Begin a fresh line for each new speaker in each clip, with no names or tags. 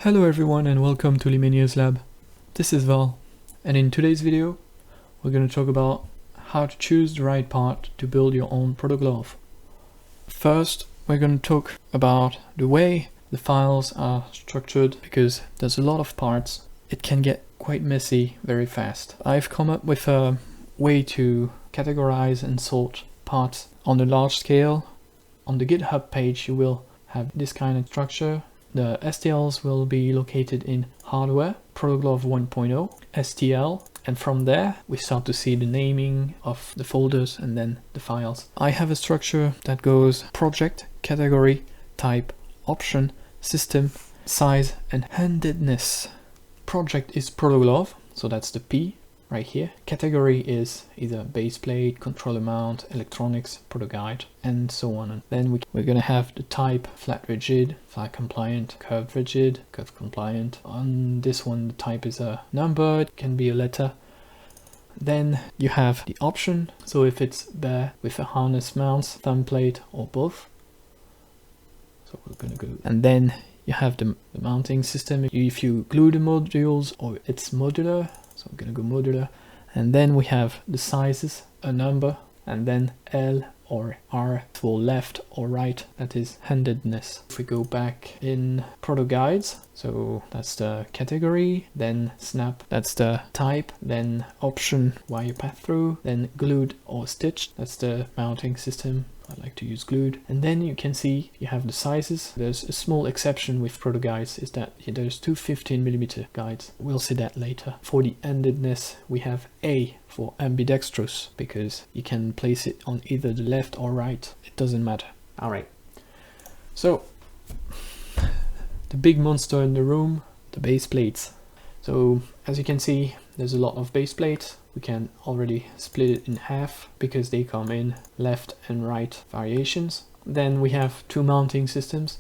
Hello everyone and welcome to Limenia's Lab. This is Val, and in today's video we're going to talk about how to choose the right part to build your own PROTOGLOVE. First we're going to talk about the way the files are structured, because there's a lot of parts. It can get quite messy very fast. I've come up with a way to categorize and sort parts on a large scale. On the GitHub page you will have this kind of structure. The STLs will be located in hardware, ProtoGlove 1.0, STL, and from there we start to see the naming of the folders and then the files. I have a structure that goes project, category, type, option, system, size, and handedness. Project is ProtoGlove, so that's the P right here. Category is either base plate, controller mount, electronics, ProtoGuide, and so on. And then we're gonna have the type, flat rigid, flat compliant, curved rigid, curve compliant. On this one the type is a number, it can be a letter. Then you have the option, so if it's bare with a harness mounts, thumb plate, or both. So we're gonna go, and then you have the mounting system. If you glue the modules or it's modular, so I'm gonna go modular. And then we have the sizes, a number, and then L or R for left or right, that is handedness. If we go back in ProtoGuides, so that's the category, then snap, that's the type, then option, wire path through, then glued or stitched, that's the mounting system. I like to use glued. And then you can see you have the sizes. There's a small exception with ProtoGuides, is that there's two 15mm guides. We'll see that later. For the handedness we have A for ambidextrous, because you can place it on either the left or right, it doesn't matter. Alright, so the big monster in the room, the base plates. So as you can see, there's a lot of base plates. We can already split it in half because they come in left and right variations. Then we have two mounting systems,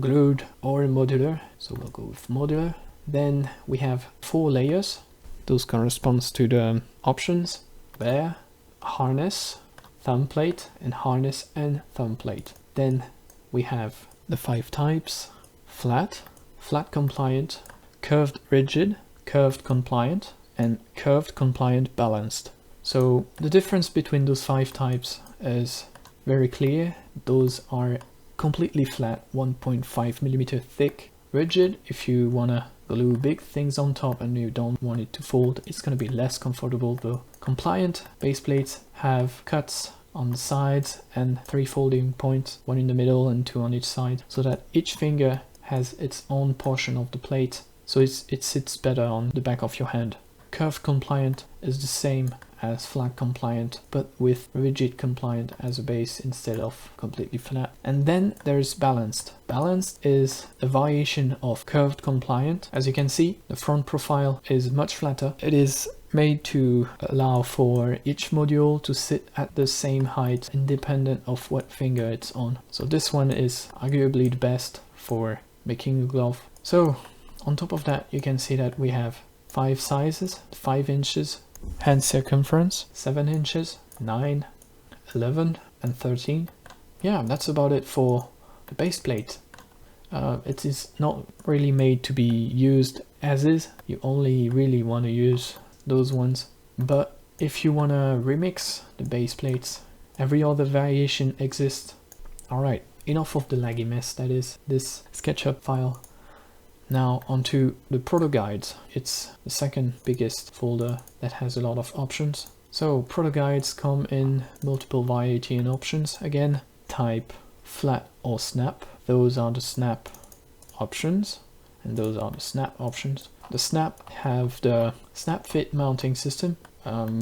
glued or modular, so we'll go with modular. Then we have 4 layers. Those corresponds to the options: bare, harness, thumb plate, and harness and thumb plate. Then we have the 5 types: flat, flat compliant, curved rigid, curved compliant, and curved compliant balanced. So the difference between those 5 types is very clear. Those are completely flat, 1.5mm thick. Rigid, if you wanna glue big things on top and you don't want it to fold, it's gonna be less comfortable though. Compliant base plates have cuts on the sides and 3 folding points, 1 in the middle and 2 on each side, so that each finger has its own portion of the plate, so it sits better on the back of your hand. Curve compliant is the same as flat compliant, but with rigid compliant as a base instead of completely flat. And then there's balanced. Balanced is a variation of curved compliant. As you can see, the front profile is much flatter. It is made to allow for each module to sit at the same height independent of what finger it's on. So this one is arguably the best for making a glove. So on top of that, you can see that we have 5 sizes: 5 inches, hand circumference, 7 inches, 9, 11, and 13. Yeah, that's about it for the base plate. It is not really made to be used as is. You only really want to use those ones. But if you want to remix the base plates, every other variation exists. Alright, enough of the laggy mess that is this SketchUp file. Now onto the ProtoGuides. It's the second biggest folder that has a lot of options. So ProtoGuides come in multiple variety and options. Again, type, flat or snap. Those are the snap options, and those are the snap options. The snap have the snap fit mounting system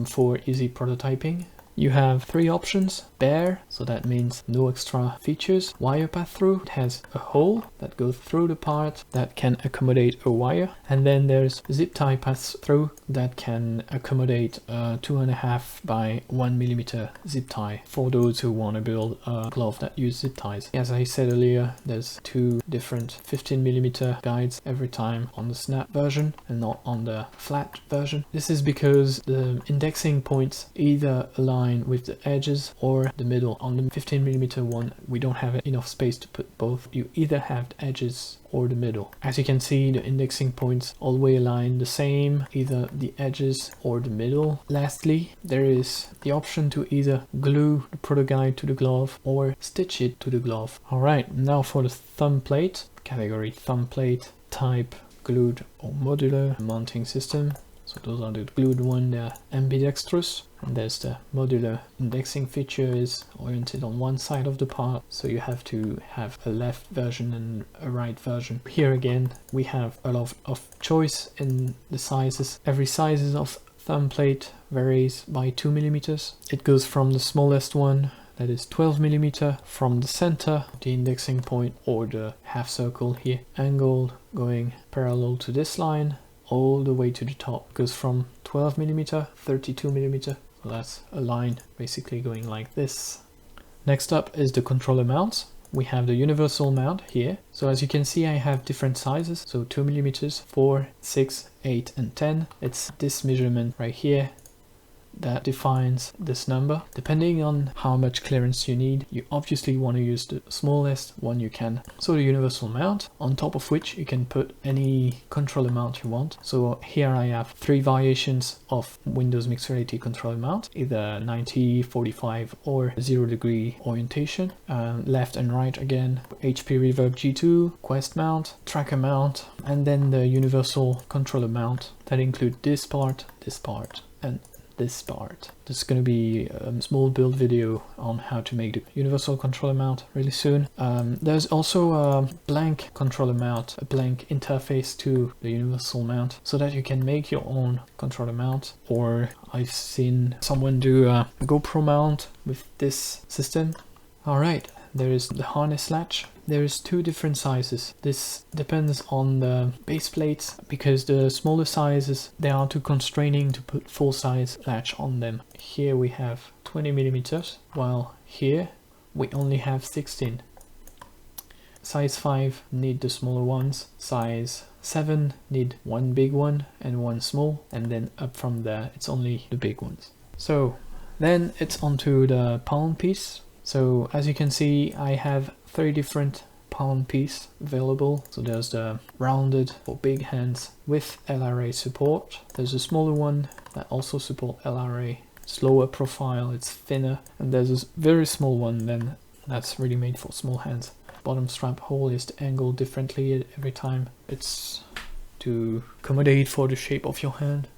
for easy prototyping. You have 3 options: bare, so that means no extra features; wire path through, it has a hole that goes through the part that can accommodate a wire; and then there's zip tie pass through that can accommodate a 2.5 by 1mm zip tie for those who want to build a glove that use zip ties. As I said earlier, there's 2 different 15mm guides every time on the snap version and not on the flat version. This is because the indexing points either align align with the edges or the middle. On the 15mm one, we don't have enough space to put both. You either have the edges or the middle. As you can see, the indexing points always align the same, either the edges or the middle. Lastly, there is the option to either glue the ProtoGuide to the glove or stitch it to the glove. Alright, now for the thumb plate, category thumb plate, type glued or modular, mounting system. So those are the glued one, they're ambidextrous, and there's the modular. Indexing feature is oriented on one side of the part, so you have to have a left version and a right version. Here again, we have a lot of choice in the sizes. Every size of thumb plate varies by 2mm. It goes from the smallest one, that is 12mm, from the center, the indexing point, or the half circle here, angled, going parallel to this line, all the way to the top. It goes from 12mm, 32mm, so that's a line basically going like this. Next up is the controller mounts. We have the universal mount here. So as you can see, I have different sizes, so 2mm, 4, 6, 8 and 10. It's this measurement right here that defines this number. Depending on how much clearance you need, you obviously want to use the smallest one you can. So the universal mount, on top of which you can put any controller mount you want. So here I have 3 variations of Windows Mixed Reality controller mount, either 90, 45 or 0 degree orientation. Left and right again, HP Reverb G2, Quest mount, tracker mount, and then the universal controller mount that include this part, and this part. There's going to be a small build video on how to make the universal controller mount really soon. There's also a blank controller mount, a blank interface to the universal mount, so that you can make your own controller mount. Or I've seen someone do a GoPro mount with this system. Alright, there is the harness latch. There is 2 different sizes. This depends on the base plates, because the smaller sizes, they are too constraining to put full size latch on them. Here we have 20mm, while here we only have 16. Size 5 need the smaller ones, size 7 need one big one and one small, and then up from there it's only the big ones. So then it's onto the palm piece. So as you can see, I have 3 different palm piece available. So there's the rounded for big hands with LRA support. There's a smaller one that also support LRA. It's lower profile, it's thinner, and there's a very small one then that's really made for small hands. Bottom strap hole is angled differently every time. It's to accommodate for the shape of your hand.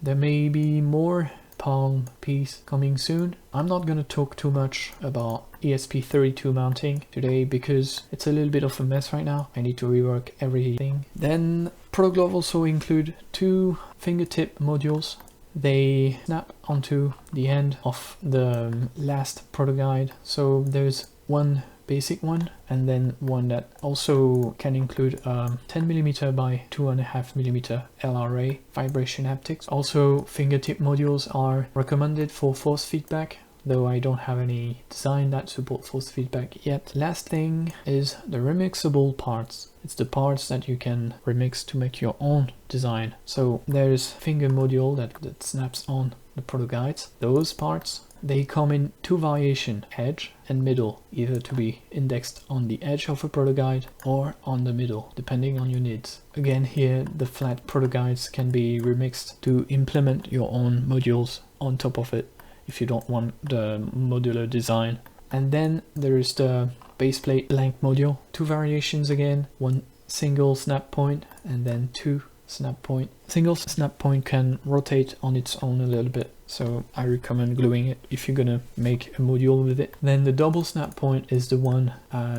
There may be more palm piece coming soon. I'm not gonna talk too much about ESP32 mounting today because it's a little bit of a mess right now. I need to rework everything. Then ProtoGlove also include 2 fingertip modules. They snap onto the end of the last ProtoGuide. So there's one basic one, and then one that also can include 10mm by 2.5mm LRA vibration haptics. Also, fingertip modules are recommended for force feedback, though I don't have any design that support force feedback yet. Last thing is the remixable parts. It's the parts that you can remix to make your own design. So there's finger module that snaps on the ProtoGuides. Those parts, they come in 2 variations, edge and middle, either to be indexed on the edge of a ProtoGuide or on the middle, depending on your needs. Again, here the flat ProtoGuides can be remixed to implement your own modules on top of it if you don't want the modular design. And then there is the baseplate blank module, 2 variations again, one single snap point and then 2 snap point. Single snap point can rotate on its own a little bit, so I recommend gluing it if you're gonna make a module with it. Then the double snap point is the one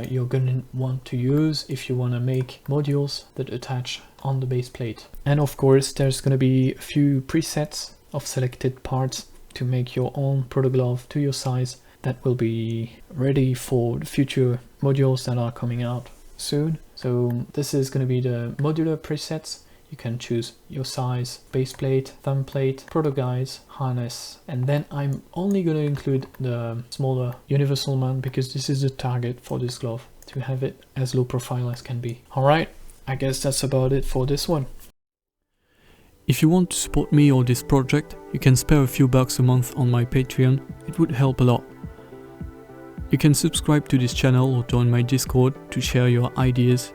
you're gonna want to use if you want to make modules that attach on the base plate. And of course there's gonna be a few presets of selected parts to make your own ProtoGlove to your size that will be ready for the future modules that are coming out soon. So this is going to be the modular presets. You can choose your size, base plate, thumb plate, ProtoGuides, harness, and then I'm only going to include the smaller universal mount because this is the target for this glove, to have it as low profile as can be. Alright, I guess that's about it for this one. If you want to support me or this project, you can spare a few bucks a month on my Patreon, it would help a lot. You can subscribe to this channel or join my Discord to share your ideas,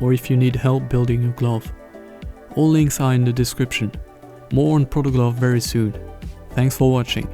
or if you need help building your glove. All links are in the description. More on ProtoGlove very soon. Thanks for watching.